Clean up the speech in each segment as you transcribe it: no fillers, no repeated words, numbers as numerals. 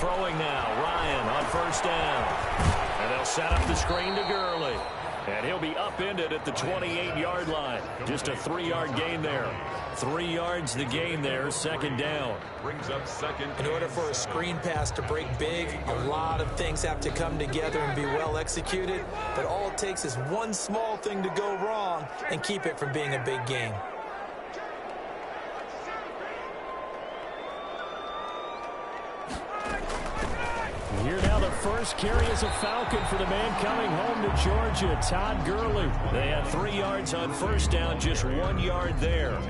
throwing now. Ryan on first down. And they'll set up the screen to Gurley. And he'll be upended at the 28-yard line. Just a 3-yard gain there. 3 yards the gain there, second down. Brings up second. In order for a screen pass to break big, a lot of things have to come together and be well executed. But all it takes is one small thing to go wrong and keep it from being a big game. Here now the first carry is a Falcon for the man coming home to Georgia, Todd Gurley. They had 3 yards on first down, just 1 yard there.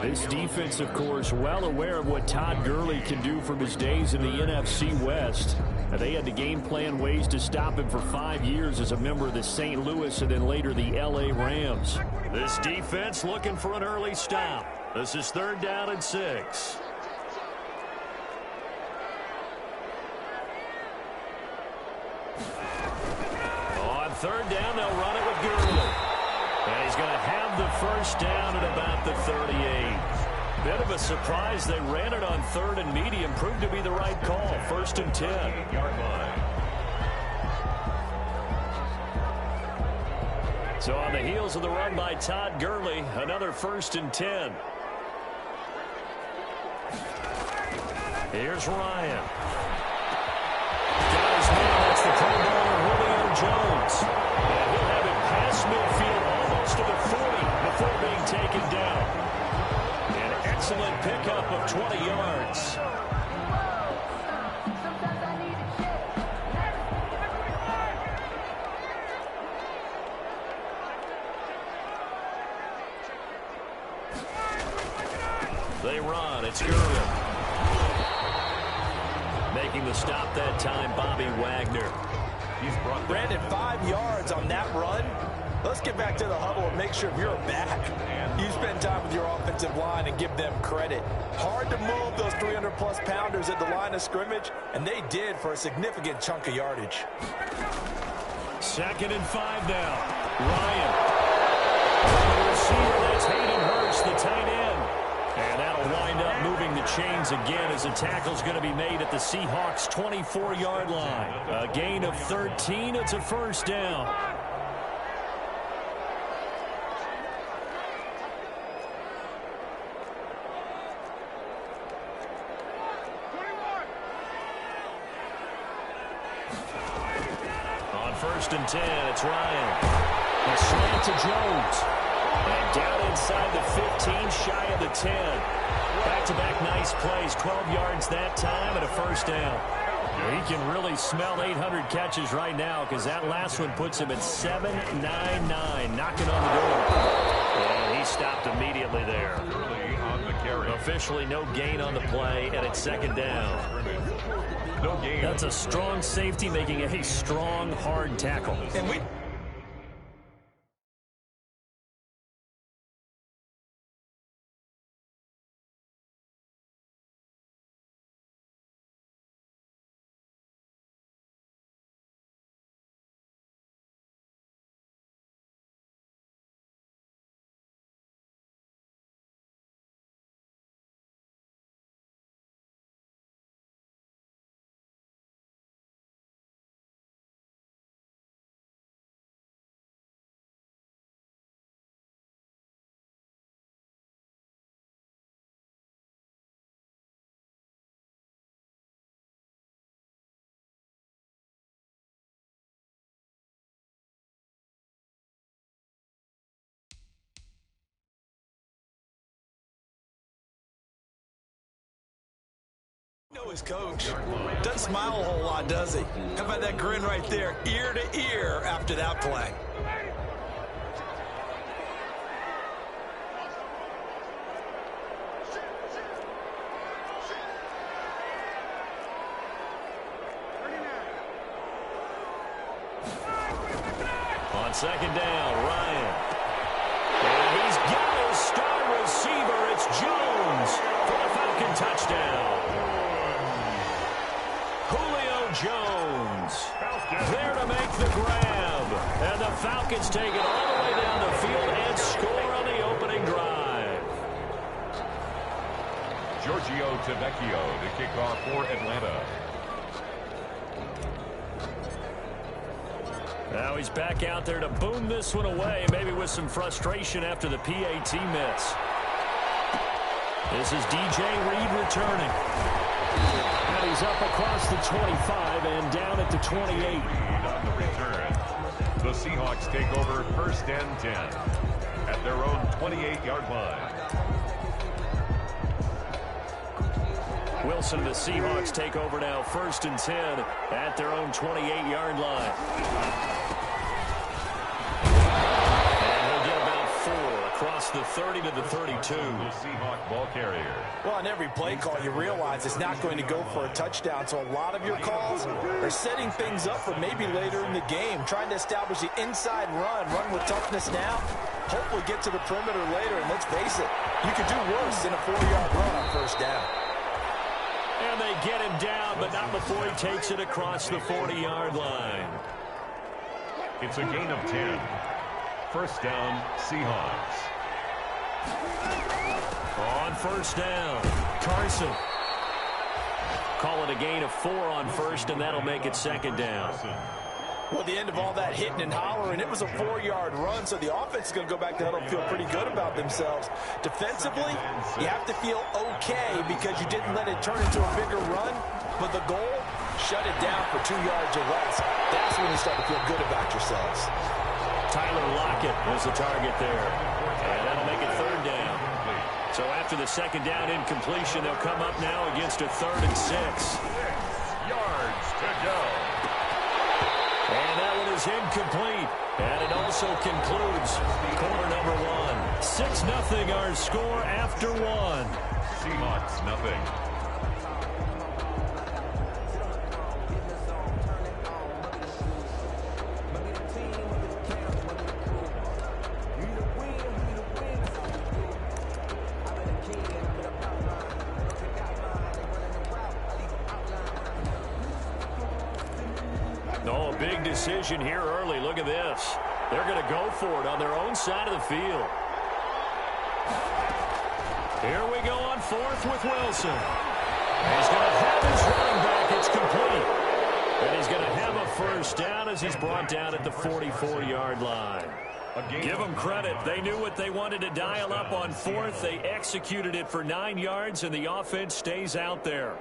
This defense, of course, well aware of what Todd Gurley can do from his days in the NFC West. They had to game plan ways to stop him for 5 years as a member of the St. Louis and then later the L.A. Rams. This defense looking for an early stop. This is 3rd down and 6. On 3rd down, they'll run it with Gurley. And he's going to have the first down at about the 38. Bit of a surprise. They ran it on 3rd and medium. Proved to be the right call. 1st and 10. Yard line. So on the heels of the run by Todd Gurley, another 1st and 10. Here's Ryan. Got his man. That's the Pro Bowler Julio Jones. And he'll have it past midfield almost to the 40 before being taken down. An excellent pickup of 20 yards. They run. It's Gurley. Making the stop that time, Bobby Wagner. He's Brandon, 5 yards on that run. Let's get back to the huddle and make sure you're back. You spend time with your offensive line and give them credit. Hard to move those 300-plus pounders at the line of scrimmage, and they did for a significant chunk of yardage. 2nd and 5 now. Ryan. The receiver, that's Hayden Hurst, the tight end. And that'll wind up moving the chains again as the tackle's going to be made at the Seahawks' 24-yard line. A gain of 13. It's a 1st down. On 1st and 10, it's Ryan. A slant to Jones. And down inside the 15, shy of the 10. Back-to-back nice plays, 12 yards that time and a 1st down. He can really smell 800 catches right now because that last one puts him at 799, knocking on the door. And he stopped immediately there. Officially no gain on the play, and it's 2nd down. No gain. That's a strong safety making a strong, hard tackle. And we... know his coach. Doesn't smile a whole lot, does he? How about that grin right there, ear to ear after that play? On 2nd down, Ryan. And he's got his star receiver. It's Jones for the Falcon touchdown. Julio Jones there to make the grab. And the Falcons take it all the way down the field and score on the opening drive. Giorgio Tavecchio, the kickoff for Atlanta. Now he's back out there to boom this one away, maybe with some frustration after the PAT miss. This is DJ Reed returning. And he's up across the 25 and down at the 28. On the return, the Seahawks take over 1st and 10 at their own 28-yard line. Wilson and the Seahawks take over now 1st and 10 at their own 28-yard line. And he'll get about 4 across the 30 to the 32. The Seahawk ball carrier. Well, on every play call, you realize it's not going to go for a touchdown. So a lot of your calls are setting things up for maybe later in the game, trying to establish the inside run with toughness now, hopefully get to the perimeter later. And let's face it, you could do worse than a 4-yard run on 1st down. And they get him down, but not before he takes it across the 40-yard line. It's a gain of 10. 1st down, Seahawks. On 1st down, Carson. Call it a gain of 4 on 1st, and that'll make it 2nd down. Well, the end of all that hitting and hollering, it was a 4-yard run, so the offense is going to go back to huddle and feel pretty good about themselves. Defensively, you have to feel okay because you didn't let it turn into a bigger run, but the goal, shut it down for 2 yards or less. That's when you start to feel good about yourselves. Tyler Lockett was the target there, and that'll make it 3rd down. So after the 2nd down incompletion, they'll come up now against a 3rd and 6. 6 yards to go. And that one is incomplete. And it also concludes quarter number 1. 6-0 our score after 1. Seahawks nothing. Oh, big decision here early. Look at this. They're going to go for it on their own side of the field. Here we go on 4th with Wilson. He's going to have his running back. It's complete. And he's going to have a 1st down as he's brought down at the 44-yard line. Give them credit. They knew what they wanted to dial up on 4th. They executed it for 9 yards, and the offense stays out there.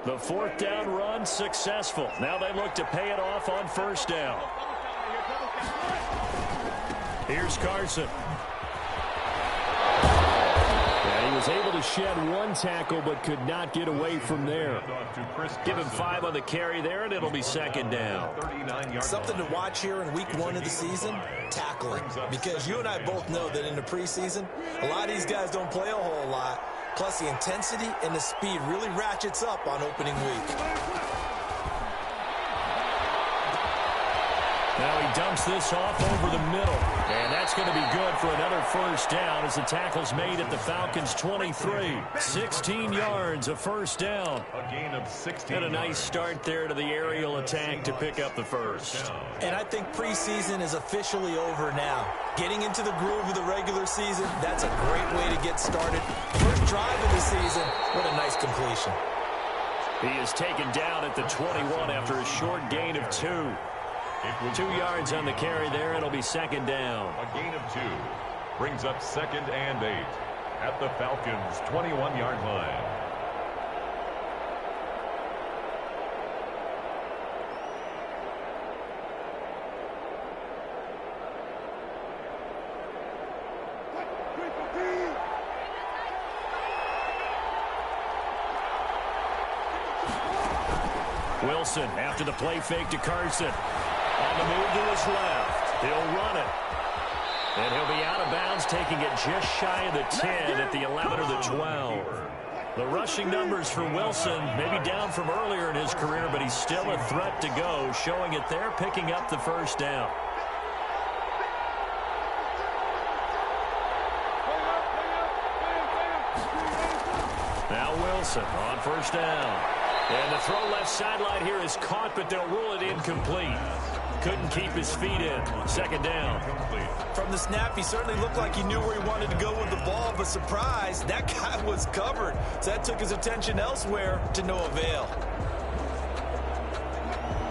The 4th down run successful. Now they look to pay it off on 1st down. Here's Carson. And he was able to shed 1 tackle but could not get away from there. Give him 5 on the carry there, and it'll be 2nd down. Something to watch here in week 1 of the season, tackling. Because you and I both know that in the preseason, a lot of these guys don't play a whole lot. Plus, the intensity and the speed really ratchets up on opening week. Now he dumps this off over the middle. And that's going to be good for another 1st down as the tackle's made at the Falcons' 23. 16 yards, a 1st down. A gain of 16. And a nice start there to the aerial attack to pick up the 1st. And I think preseason is officially over now. Getting into the groove of the regular season, that's a great way to get started. First drive of the season, what a nice completion. He is taken down at the 21 after a short gain of 2. 2 yards on the carry there. It'll be 2nd down. A gain of 2 brings up 2nd and 8 at the Falcons' 21-yard line. Wilson after the play fake to Carson. On the move to his left. He'll run it. And he'll be out of bounds, taking it just shy of the 10 at the 11 or the 12. The rushing numbers for Wilson maybe down from earlier in his career, but he's still a threat to go, showing it there, picking up the 1st down. Now Wilson on 1st down. And the throw left sideline here is caught, but they'll rule it incomplete. Couldn't keep his feet in. 2nd down. From the snap, he certainly looked like he knew where he wanted to go with the ball, but surprise, that guy was covered. So that took his attention elsewhere to no avail.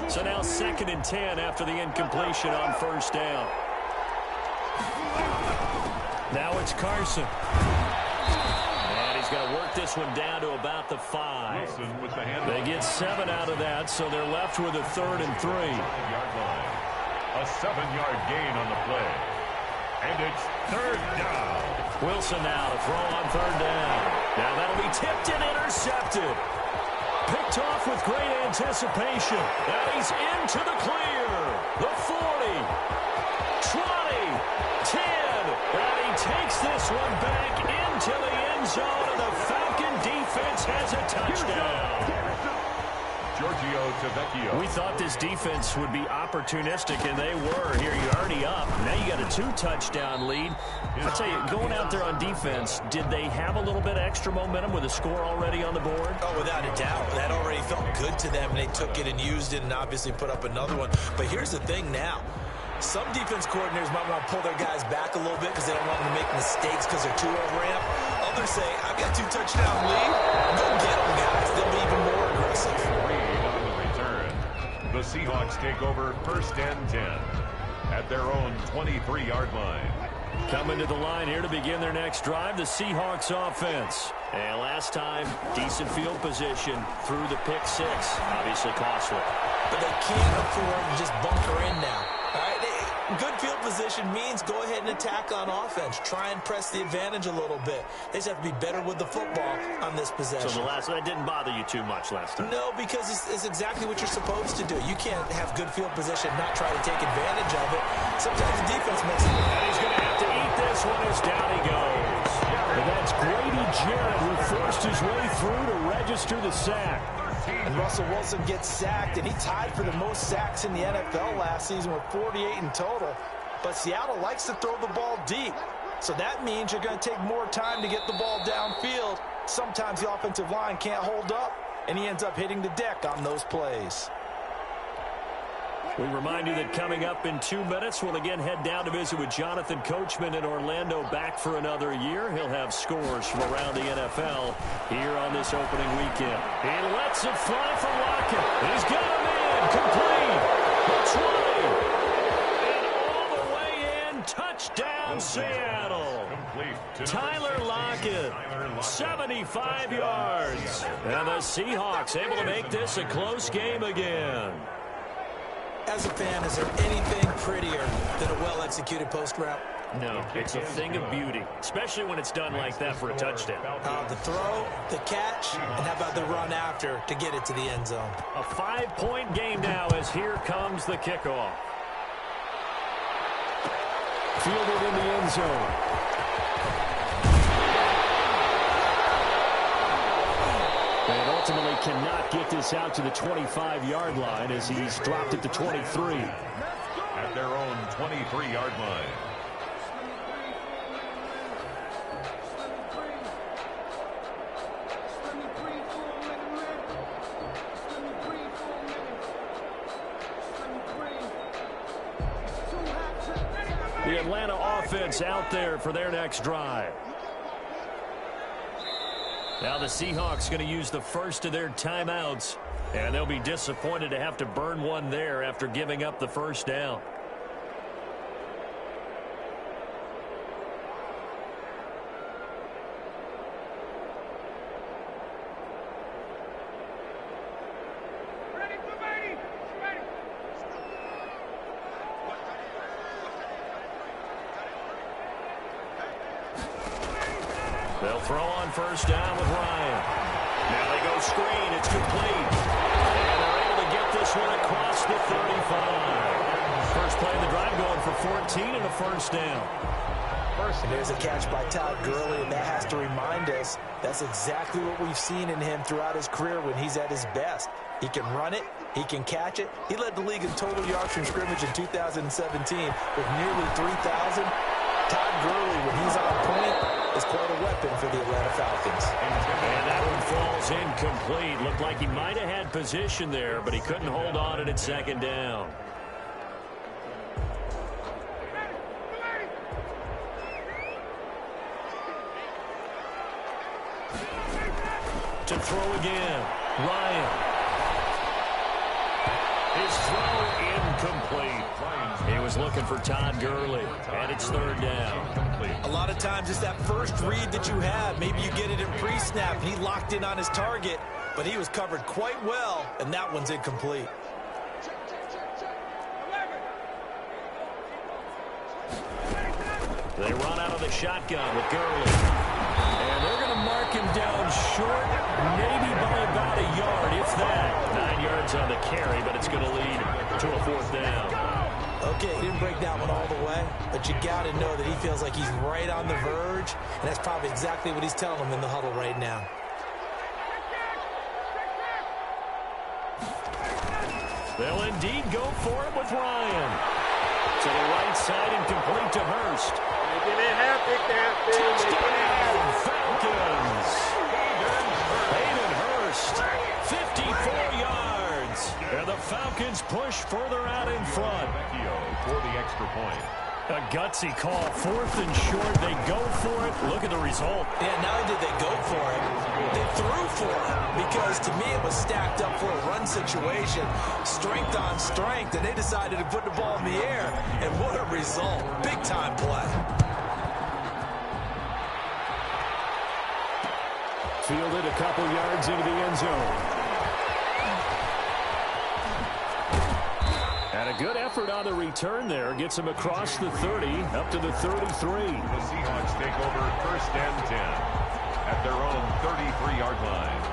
So now 2nd and 10 after the incompletion on first down. Now it's Carson. And he's going to work this one down to about the 5. Wilson with the handoff. They get 7 out of that, so they're left with a 3rd and 3. A 7-yard gain on the play. And it's 3rd down. Wilson now to throw on 3rd down. Now that'll be tipped and intercepted. Picked off with great anticipation. Now he's into the clear. The 40, 20, 10. And he takes this one back into the end zone, and the Falcon defense has a touchdown. We thought this defense would be opportunistic, and they were. Here, you're already up. Now you got a 2-touchdown lead. I'll tell you, going out there on defense, did they have a little bit of extra momentum with a score already on the board? Oh, without a doubt. That already felt good to them, and they took it and used it and obviously put up another one. But here's the thing now. Some defense coordinators might want to pull their guys back a little bit because they don't want them to make mistakes because they're too overamped. Others say, I've got 2-touchdown lead. Go get them, guys. They'll be even more aggressive. The Seahawks take over 1st and 10 at their own 23-yard line. Coming to the line here to begin their next drive, the Seahawks offense. And last time, decent field position through the pick 6. Obviously costly. But they can't afford to just bunker in now. All right? Good field position means go ahead and attack on offense. Try and press the advantage a little bit. They just have to be better with the football on this possession. So that didn't bother you too much last time? No, because it's exactly what you're supposed to do. You can't have good field position and not try to take advantage of it. Sometimes the defense makes it. And he's going to have to eat this one as down he goes. And that's Grady Jarrett who forced his way through to register the sack. And Russell Wilson gets sacked, and he tied for the most sacks in the NFL last season with 48 in total. But Seattle likes to throw the ball deep. So that means you're going to take more time to get the ball downfield. Sometimes the offensive line can't hold up, and he ends up hitting the deck on those plays. We remind you that coming up in 2 minutes, we'll again head down to visit with Jonathan Coachman in Orlando, back for another year. He'll have scores from around the NFL here on this opening weekend. He lets it fly for Lockett. He's got him in, complete, the 20, and all the way in, touchdown Seattle. Tyler Lockett, 75 yards. And the Seahawks able to make this a close game again. As a fan, is there anything prettier than a well-executed post route? No, it's a thing of beauty, especially when it's done like that for a touchdown. The throw, the catch, and how about the run after to get it to the end zone? A 5-point game now as here comes the kickoff. Fielded in the end zone. And ultimately cannot get this out to the 25-yard line as he's dropped it to 23. At their own 23-yard line. The Atlanta offense out there for their next drive. Now the Seahawks going to use the first of their timeouts, and they'll be disappointed to have to burn one there after giving up the first down. They'll throw on first down with Ryan. Now they go screen. It's complete. And they're able to get this one across the 35. First play of the drive going for 14 and a first down. And there's a catch by Todd Gurley, and that has to remind us that's exactly what we've seen in him throughout his career when he's at his best. He can run it. He can catch it. He led the league in total yards from scrimmage in 2017 with nearly 3,000. Todd Gurley, when he's on point, is quite a weapon for the Atlanta Falcons. And that one falls incomplete. Looked like he might have had position there, but he couldn't hold on it at second down. To throw again, Ryan. His throw incomplete. He was looking for Todd Gurley, and it's third down. A lot of times it's that first read that you have. Maybe you get it in pre-snap, and he locked in on his target, but he was covered quite well, and that one's incomplete. They run out of the shotgun with Gurley. And they're going to mark him down short, maybe by about a yard, if that. 9 yards on the carry, but it's going to lead to a fourth down. Okay, he didn't break that one all the way, but you got to know that he feels like he's right on the verge, and that's probably exactly what he's telling him in the huddle right now. They'll indeed go for it with Ryan. To the right side and complete to Hurst. Touchdown, Falcons. Hayden Hurst, 54 yards. And the Falcons push further out in front. For the extra point. A gutsy call, 4th and short. They go for it. Look at the result. Yeah, not only did they go for it, they threw for it, because to me it was stacked up for a run situation, strength on strength, and they decided to put the ball in the air, and what a result. Big-time play. Fielded a couple yards into the end zone. And a good effort on the return there. Gets him across the 30, up to the 33. The Seahawks take over 1st and 10 at their own 33-yard line.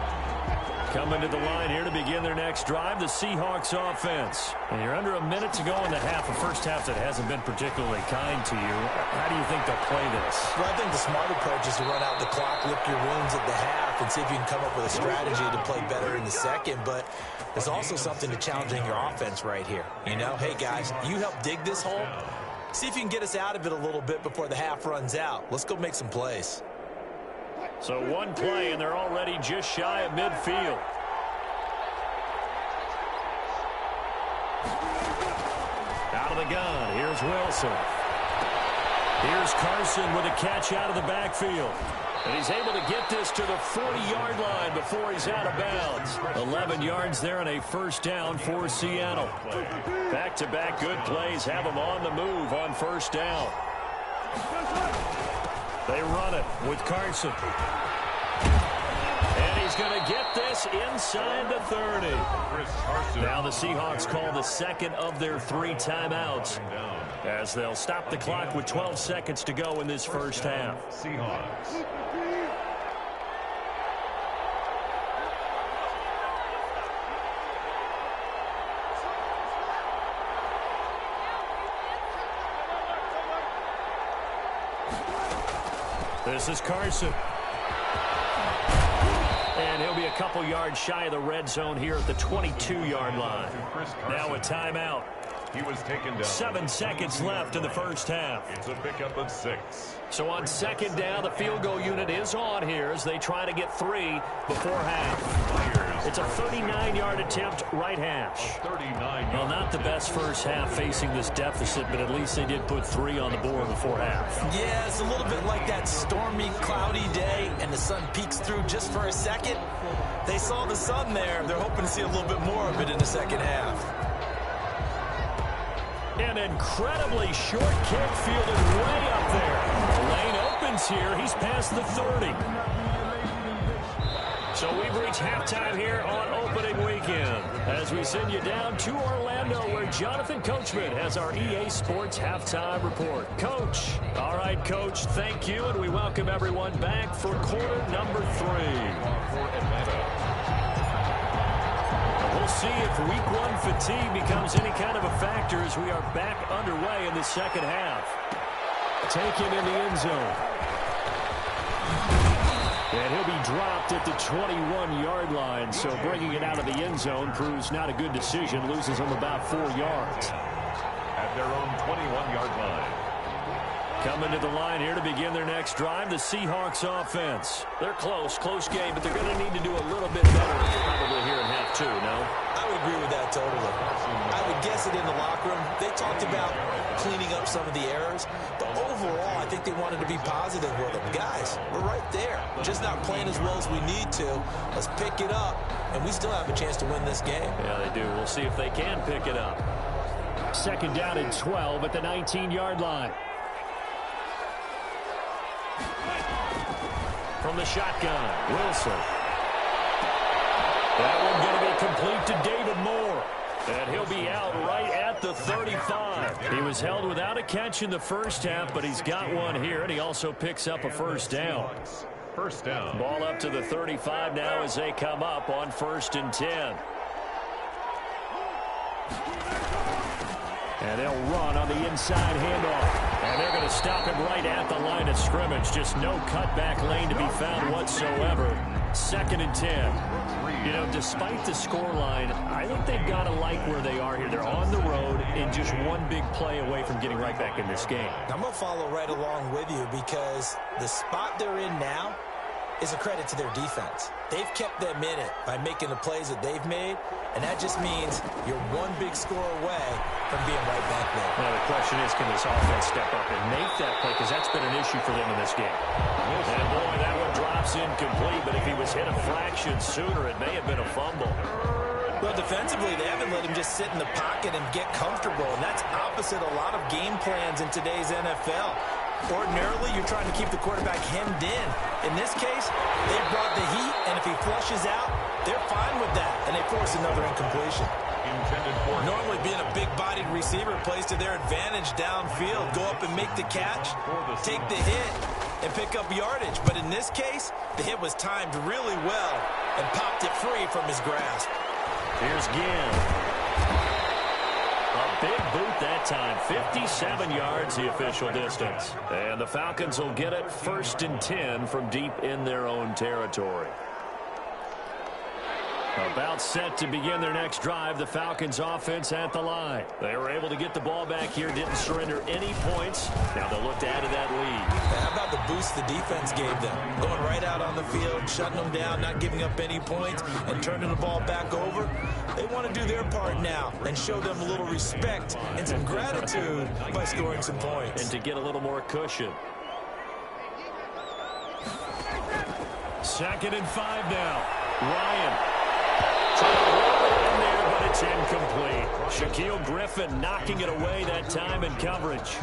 Coming to the line here to begin their next drive, the Seahawks offense. And you're under a minute to go in the half, a first half that hasn't been particularly kind to you. How do you think they'll play this? Well, I think the smart approach is to run out the clock, lick your wounds at the half, and see if you can come up with a strategy to play better in the second. But there's also something to challenging your offense right here. You know, hey, guys, you help dig this hole. See if you can get us out of it a little bit before the half runs out. Let's go make some plays. So one play, and they're already just shy of midfield. Out of the gun, here's Wilson. Here's Carson with a catch out of the backfield. And he's able to get this to the 40-yard line before he's out of bounds. 11 yards there and a first down for Seattle. Back-to-back good plays have them on the move on first down. They run it with Carson. And he's going to get this inside the 30. Now the Seahawks call the second of their 3 timeouts, as they'll stop the clock with 12 seconds to go in this first half. Seahawks. This is Carson. And he'll be a couple yards shy of the red zone here at the 22-yard line. Now a timeout. He was taken down. 7 seconds left in the first half. It's a pickup of 6. So on second down, the field goal unit is on here as they try to get 3 before half. It's a 39-yard attempt right hash. Well, not the best first half facing this deficit, but at least they did put 3 on the board before half. Yeah, it's a little bit like that stormy, cloudy day, and the sun peeks through just for a second. They saw the sun there. They're hoping to see a little bit more of it in the second half. An incredibly short kick fielded way up there. The lane opens here. He's past the 30. So we've reached halftime here on opening weekend as we send you down to Orlando, where Jonathan Coachman has our EA Sports halftime report. Coach. All right, Coach, thank you, and we welcome everyone back for quarter number 3. For Atlanta. We'll see if week 1 fatigue becomes any kind of a factor as we are back underway in the second half. Taken in the end zone. And he'll be dropped at the 21-yard line, so bringing it out of the end zone proves not a good decision. Loses him about 4 yards. At their own 21-yard line. Coming to the line here to begin their next drive, the Seahawks offense. They're close game, but they're going to need to do a little bit better probably here in half two, no? I would agree with that totally. I would guess it in the locker room. They talked about cleaning up some of the errors, but overall, I think they wanted to be positive with them. Guys, we're right there. Just not playing as well as we need to. Let's pick it up, and we still have a chance to win this game. Yeah, they do. We'll see if they can pick it up. Second down and 12 at the 19-yard line. From the shotgun, Wilson. That one going to be complete to David Moore. And he'll be out right at the 35. He was held without a catch in the first half, but he's got one here, and he also picks up a first down. First down. Ball up to the 35 now as they come up on 1st and 10. And they'll run on the inside handoff. And they're going to stop him right at the line of scrimmage. Just no cutback lane to be found whatsoever. 2nd and 10. You know, despite the scoreline, I think they've got to like where they are here. They're on the road and just one big play away from getting right back in this game. I'm going to follow right along with you because the spot they're in now is a credit to their defense. They've kept them in it by making the plays that they've made, and that just means you're one big score away from being right back there. Now the question is, can this offense step up and make that play? Because that's been an issue for them in this game. And boy, that one drops incomplete, but if he was hit a fraction sooner, it may have been a fumble. Well, defensively, they haven't let him just sit in the pocket and get comfortable, and that's opposite a lot of game plans in today's NFL. Ordinarily, you're trying to keep the quarterback hemmed in. In this case, they brought the heat, and if he flushes out, they're fine with that, and they force another incompletion. Normally, being a big-bodied receiver plays to their advantage downfield. Go up and make the catch, take the hit, and pick up yardage. But in this case, the hit was timed really well and popped it free from his grasp. Here's Ginn. A big boot that time. 57 yards, the official distance. And the Falcons will get it 1st and 10 from deep in their own territory. About set to begin their next drive, the Falcons offense at the line. They were able to get the ball back here, didn't surrender any points. Now they'll look to add to that lead. How about the boost the defense gave them? Going right out on the field, shutting them down, not giving up any points, and turning the ball back over. They want to do their part now and show them a little respect and some gratitude by scoring some points. And to get a little more cushion. 2nd and 5 now. Ryan. Trying to roll it in there, but it's incomplete. Shaquille Griffin knocking it away that time in coverage.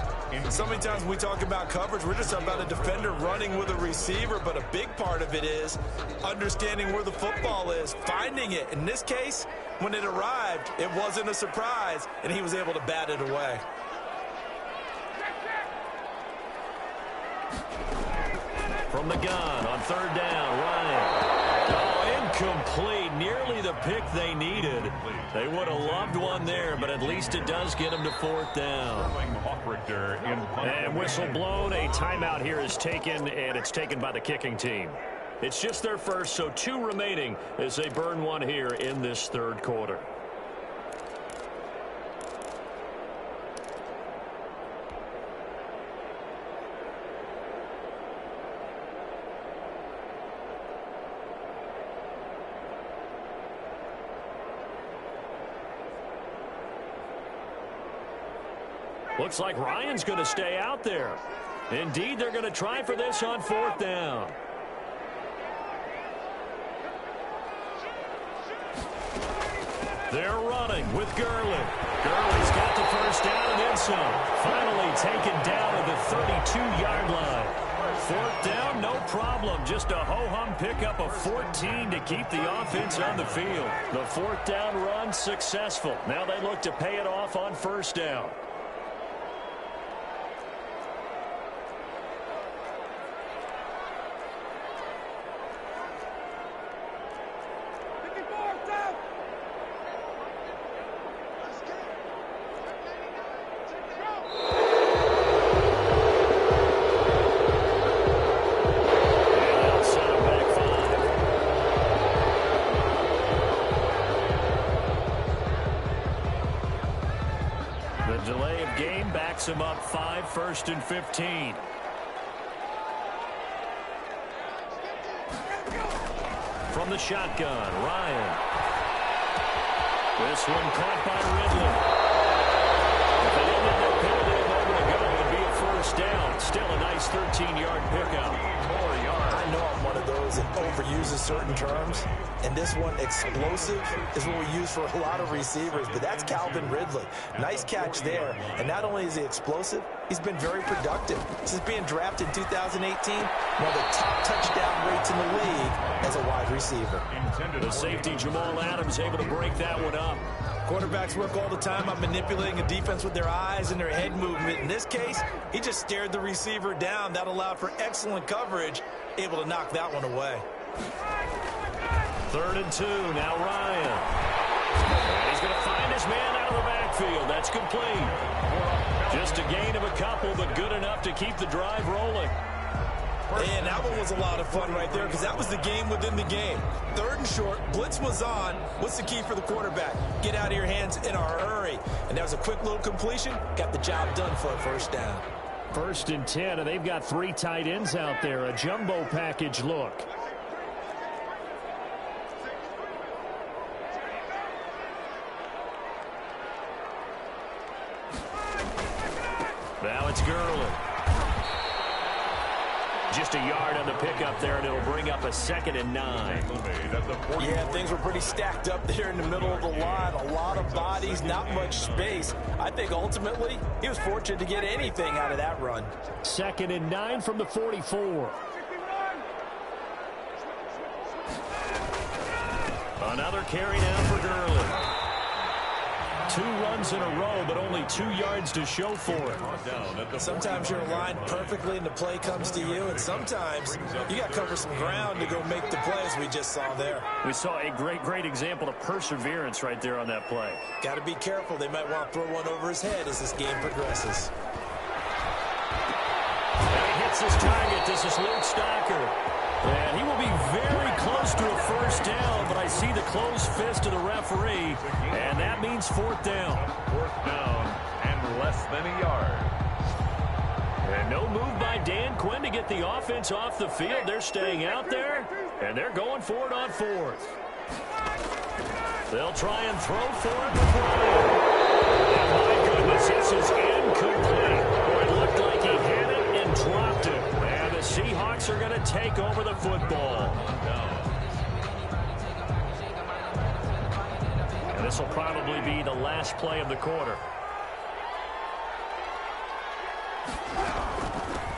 So many times when we talk about coverage, we're just about a defender running with a receiver, but a big part of it is understanding where the football is, finding it. In this case, when it arrived, it wasn't a surprise, and he was able to bat it away. From the gun on 3rd down, Ryan. Incomplete, nearly the pick they needed. They would have loved one there, but at least it does get them to 4th down. And whistle blown, a timeout here is taken, and it's taken by the kicking team. It's just their first, so 2 remaining as they burn one here in this 3rd quarter. Looks like Ryan's going to stay out there. Indeed, they're going to try for this on 4th down. They're running with Gurley. Gurley's got the first down and then some. Finally taken down at the 32-yard line. 4th down, no problem. Just a ho-hum pickup of 14 to keep the offense on the field. The 4th down run successful. Now they look to pay it off on 1st down. game backs him up 5, 1st and 15. From the shotgun, Ryan. This one caught by Ridley. If they didn't have that penalty a moment ago, it would be a first down. Still a nice 13-yard pickup. I know I'm one of those that overuses certain terms, and this one, explosive, is what we use for a lot of receivers, but that's Calvin Ridley. Nice catch there, and not only is he explosive, he's been very productive. Since being drafted in 2018, one of the top touchdown rates in the league as a wide receiver. The safety, Jamal Adams, able to break that one up. Quarterbacks work all the time on manipulating a defense with their eyes and their head movement. In this case, he just stared the receiver down. That allowed for excellent coverage, able to knock that one away. 3rd and 2, now Ryan. And he's going to find his man out of the backfield. That's complete. Just a gain of a couple, but good enough to keep the drive rolling. And that one was a lot of fun right there because that was the game within the game. 3rd and short, blitz was on. What's the key for the quarterback? Get out of your hands in a hurry. And that was a quick little completion. Got the job done for a first down. 1st and 10, and they've got 3 tight ends out there. A jumbo package look. Now it's Gurley. Just a yard on the pickup there, and it'll bring up a 2nd and 9. Yeah, things were pretty stacked up there in the middle of the line. A lot of bodies, not much space. I think ultimately he was fortunate to get anything out of that run. 2nd and 9 from the 44. Another carry now for Gurley. 2 runs in a row, but only 2 yards to show for it. Sometimes you're aligned perfectly and the play comes to you, and sometimes you got to cover some ground to go make the plays we just saw there. We saw a great example of perseverance right there on that play. Got to be careful. They might want to throw one over his head as this game progresses. And he hits his target. This is Luke Stocker. And he will be very close to a first down, but I see the closed fist of the referee, and that means 4th down. 4th down and less than a yard. And no move by Dan Quinn to get the offense off the field. They're staying out there, and they're going for it on 4th. They'll try and throw for it with Ryan. And my goodness, this is incomplete. Boy, it looked like he had it and dropped it. And the Seahawks are going to take over the football. And this will probably be the last play of the quarter.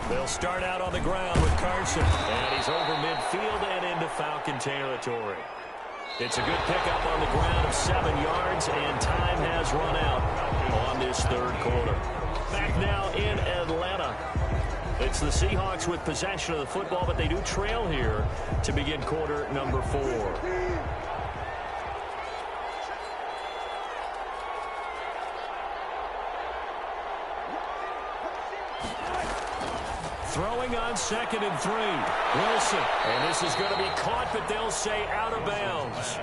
They'll start out on the ground with Carson. And he's over midfield and into Falcon territory. It's a good pickup on the ground of 7 yards, and time has run out on this 3rd quarter. Back now in Atlanta. It's the Seahawks with possession of the football, but they do trail here to begin quarter number 4. Throwing on 2nd and 3. Wilson. And this is going to be caught, but they'll say out of bounds.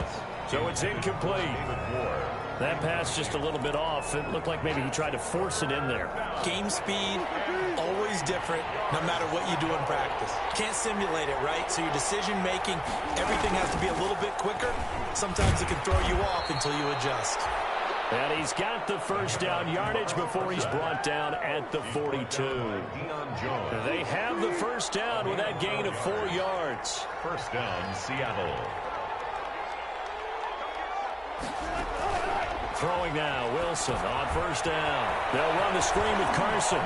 So it's incomplete. That pass just a little bit off. It looked like maybe he tried to force it in there. Game speed, always different, no matter what you do in practice. Can't simulate it, right? So your decision-making, everything has to be a little bit quicker. Sometimes it can throw you off until you adjust. And he's got the first down yardage before he's brought down at the 42. They have the first down with that gain of 4 yards. First down, Seattle. Throwing now, Wilson on first down. They'll run the screen with Carson.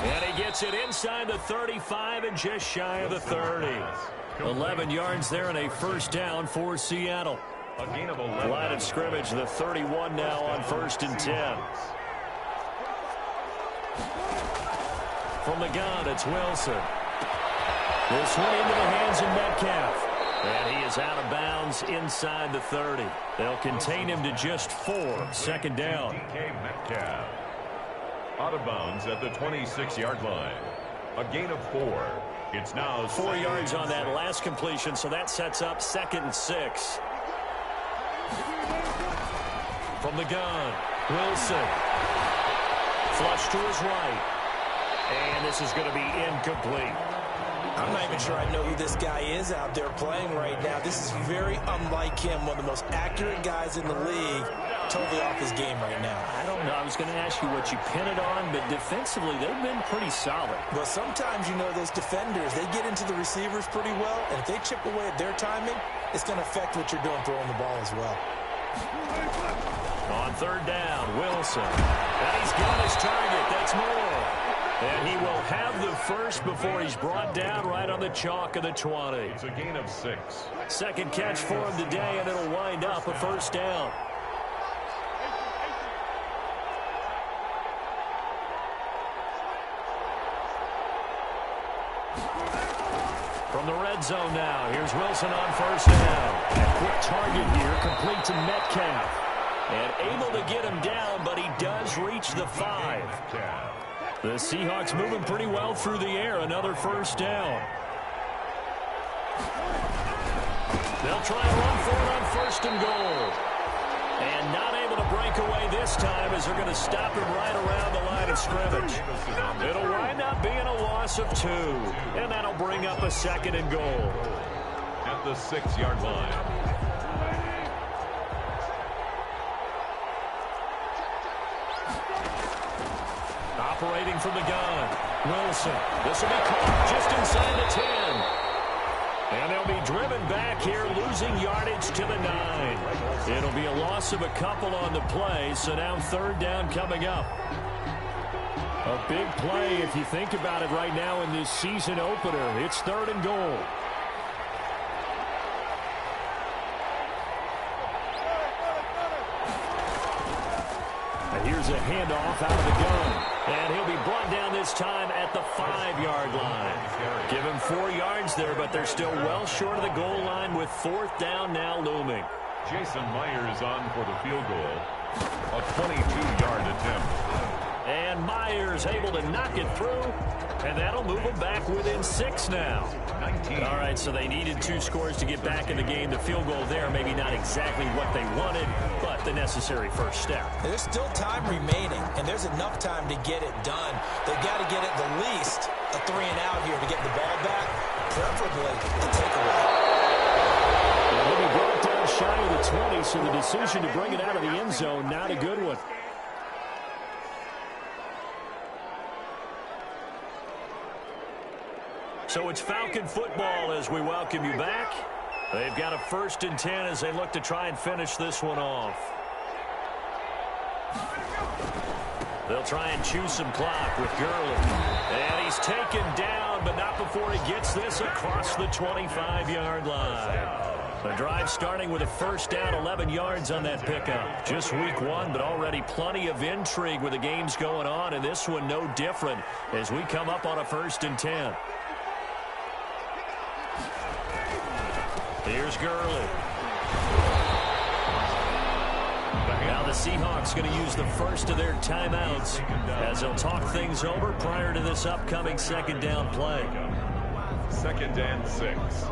And he gets it inside the 35 and just shy of the 30. 11 yards there and a first down for Seattle. A gain of 11. Line of scrimmage, the 31 now on 1st and 10. From the gun, it's Wilson. This one into the hands of Metcalf. And he is out of bounds inside the 30. They'll contain him to just 4. 2nd down. Metcalf. Out of bounds at the 26-yard line. A gain of 4. It's now 4 yards on that last completion, so that sets up 2nd and 6. From the gun, Wilson. flush to his right. And this is going to be incomplete. I'm not even sure I know who this guy is out there playing right now. This is very unlike him, one of the most accurate guys in the league. Totally off his game right now. I don't know. I was going to ask you what you pin it on, but defensively, they've been pretty solid. Well, sometimes, you know, those defenders, they get into the receivers pretty well, and if they chip away at their timing, it's going to affect what you're doing throwing the ball as well. On third down, Wilson. And he's got his target. That's more. And he will have the first before he's brought down right on the chalk of the 20. It's a gain of 6. Second catch for him today, and it'll wind up a first down. From the red zone now, here's Wilson on first down. A quick target here, complete to Metcalf. And able to get him down, but he does reach the 5. The Seahawks moving pretty well through the air. Another first down. They'll try and run for it on first and goal. And not able to break away this time as they're going to stop him right around the line of scrimmage. It'll wind up being a loss of 2. And that'll bring up a second and goal. At the 6-yard line. Operating from the gun, Wilson. This will be caught just inside the 10. And they'll be driven back here, losing yardage to the 9. It'll be a loss of a couple on the play, so now third down coming up. A big play if you think about it right now in this season opener. It's third and goal. And here's a handoff out of the gun. And he'll be brought down this time at the 5-yard line. Give him 4 yards there, but they're still well short of the goal line with fourth down now looming. Jason Myers on for the field goal. A 22-yard attempt. And Myers able to knock it through, and that'll move them back within 6 now. 19. All right, so they needed 2 scores to get back in the game. The field goal there, maybe not exactly what they wanted, but the necessary first step. There's still time remaining, and there's enough time to get it done. They've got to get at the least a 3-and-out here to get the ball back, preferably a takeaway. He'll be brought down shy of the 20, so the decision to bring it out of the end zone, not a good one. So it's Falcon football as we welcome you back. They've got a 1st and 10 as they look to try and finish this one off. They'll try and chew some clock with Gurley. And he's taken down, but not before he gets this across the 25-yard line. The drive starting with a first down, 11 yards on that pickup. Just week 1, but already plenty of intrigue with the games going on, and this one no different as we come up on a 1st and 10. Here's Gurley. Now the Seahawks going to use the first of their timeouts as they'll talk things over prior to this upcoming second down play. 2nd and 6.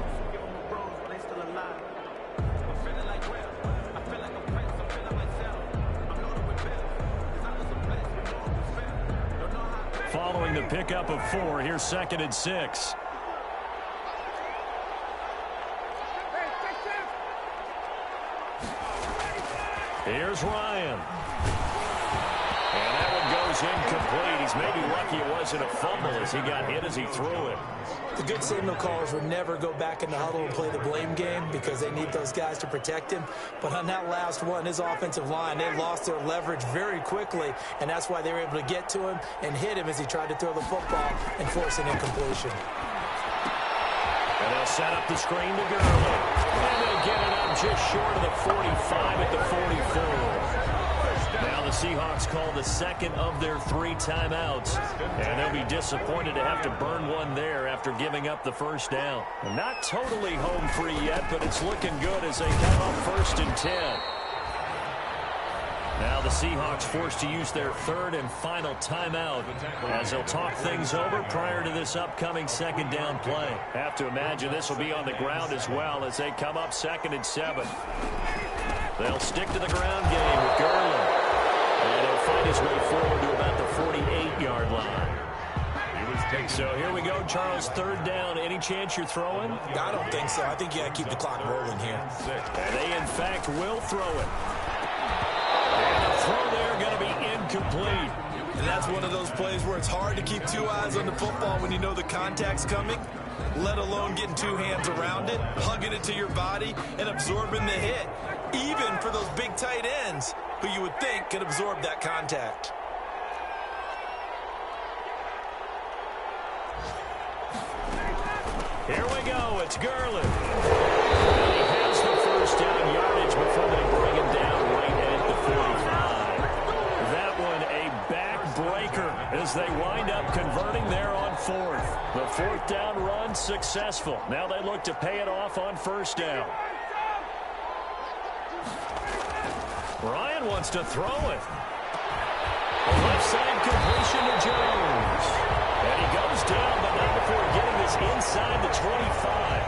Following the pickup of 4, here's 2nd and 6. Here's Ryan. And that one goes incomplete. He's maybe lucky it wasn't a fumble as he got hit as he threw it. The good signal callers would never go back in the huddle and play the blame game because they need those guys to protect him. But on that last one, his offensive line, they lost their leverage very quickly, and that's why they were able to get to him and hit him as he tried to throw the football and force an incompletion. And they'll set up the screen to Gurley. And they'll get it up just short of the 45 at the 44. Now the Seahawks call the second of their 3 timeouts. And they'll be disappointed to have to burn one there after giving up the first down. Not totally home free yet, but it's looking good as they come up 1st and 10. Now the Seahawks forced to use their 3rd and final timeout as they'll talk things over prior to this upcoming second down play. Have to imagine this will be on the ground as well as they come up 2nd and 7. They'll stick to the ground game with Gurley. And he'll find his way forward to about the 48-yard line. So here we go, Charles, third down. Any chance you're throwing? I don't think so. I think you got to keep the clock rolling here. And they, in fact, will throw it. And the throw there going to be incomplete. And that's one of those plays where it's hard to keep two eyes on the football when you know the contact's coming, let alone getting two hands around it, hugging it to your body, and absorbing the hit, even for those big tight ends who you would think could absorb that contact. Here we go. It's Gurley. He has the first down yardage before they bring him down right at the 45. That one a backbreaker as they wind up converting there on fourth. The fourth down run successful. Now they look to pay it off on first down. Ryan wants to throw it. The left side completion to Jones. And he goes down, but not before getting this inside the 25.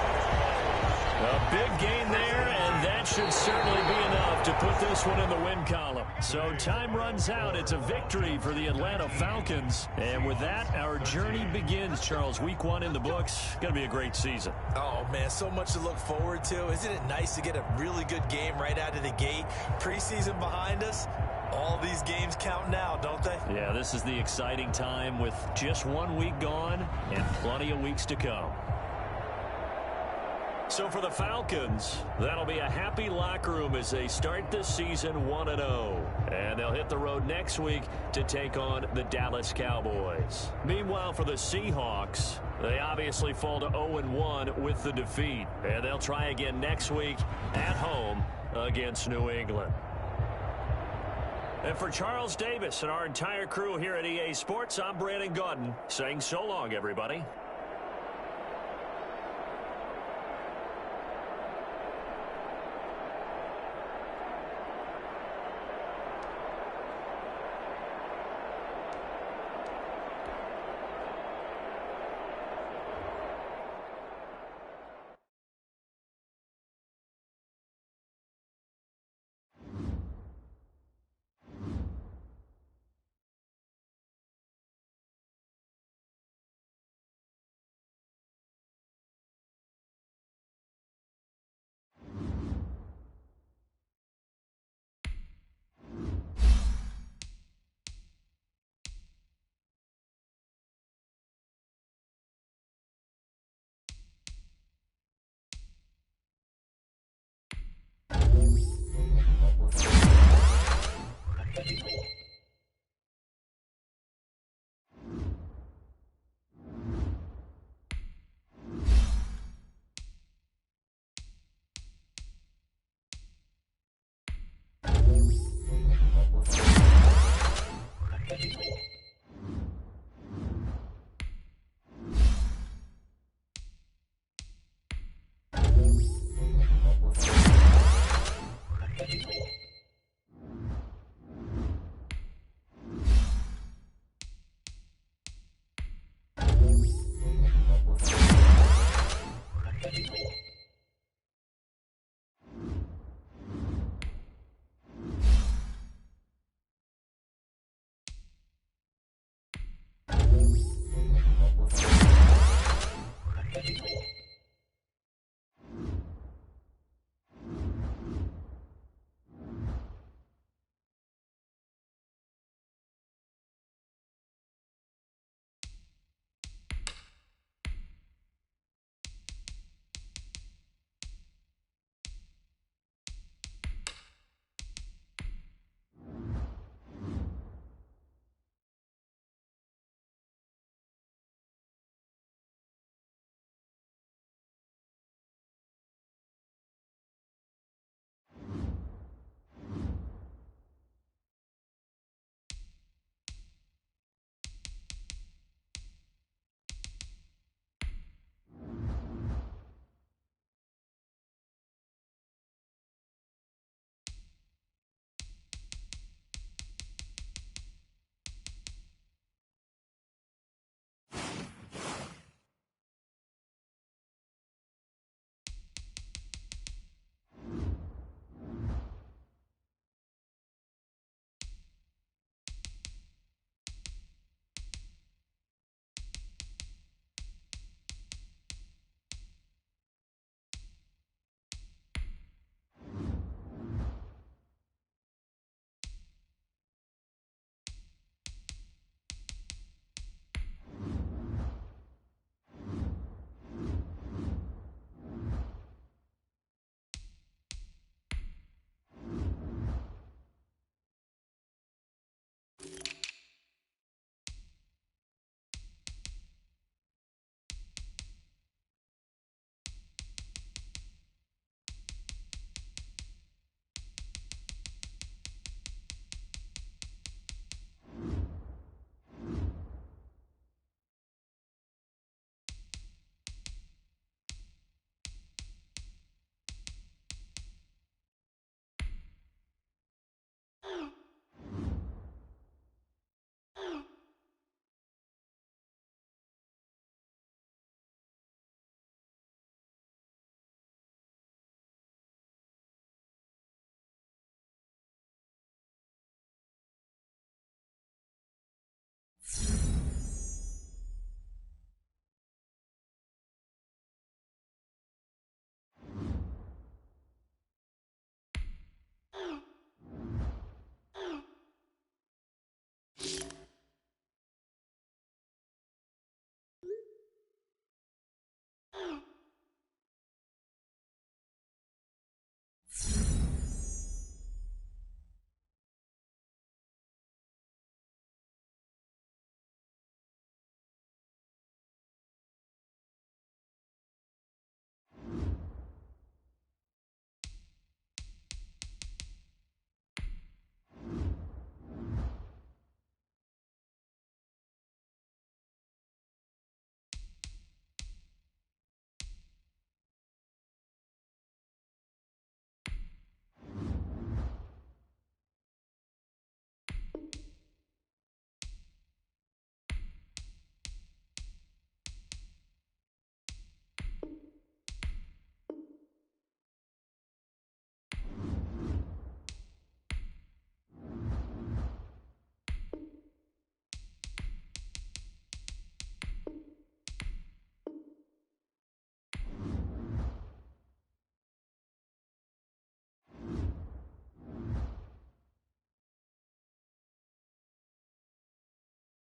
A big gain there, and that should certainly be enough to put this one in the win column. So time runs out. It's a victory for the Atlanta Falcons. And with that, our journey begins, Charles. Week 1 in the books. Going to be a great season. Oh, man, so much to look forward to. Isn't it nice to get a really good game right out of the gate? Preseason behind us. All these games count now, don't they? Yeah, this is the exciting time with just 1 week gone and plenty of weeks to come. So for the Falcons, that'll be a happy locker room as they start this season 1-0. And they'll hit the road next week to take on the Dallas Cowboys. Meanwhile, for the Seahawks, they obviously fall to 0-1 with the defeat. And they'll try again next week at home against New England. And for Charles Davis and our entire crew here at EA Sports, I'm Brandon Gaudin saying so long, everybody.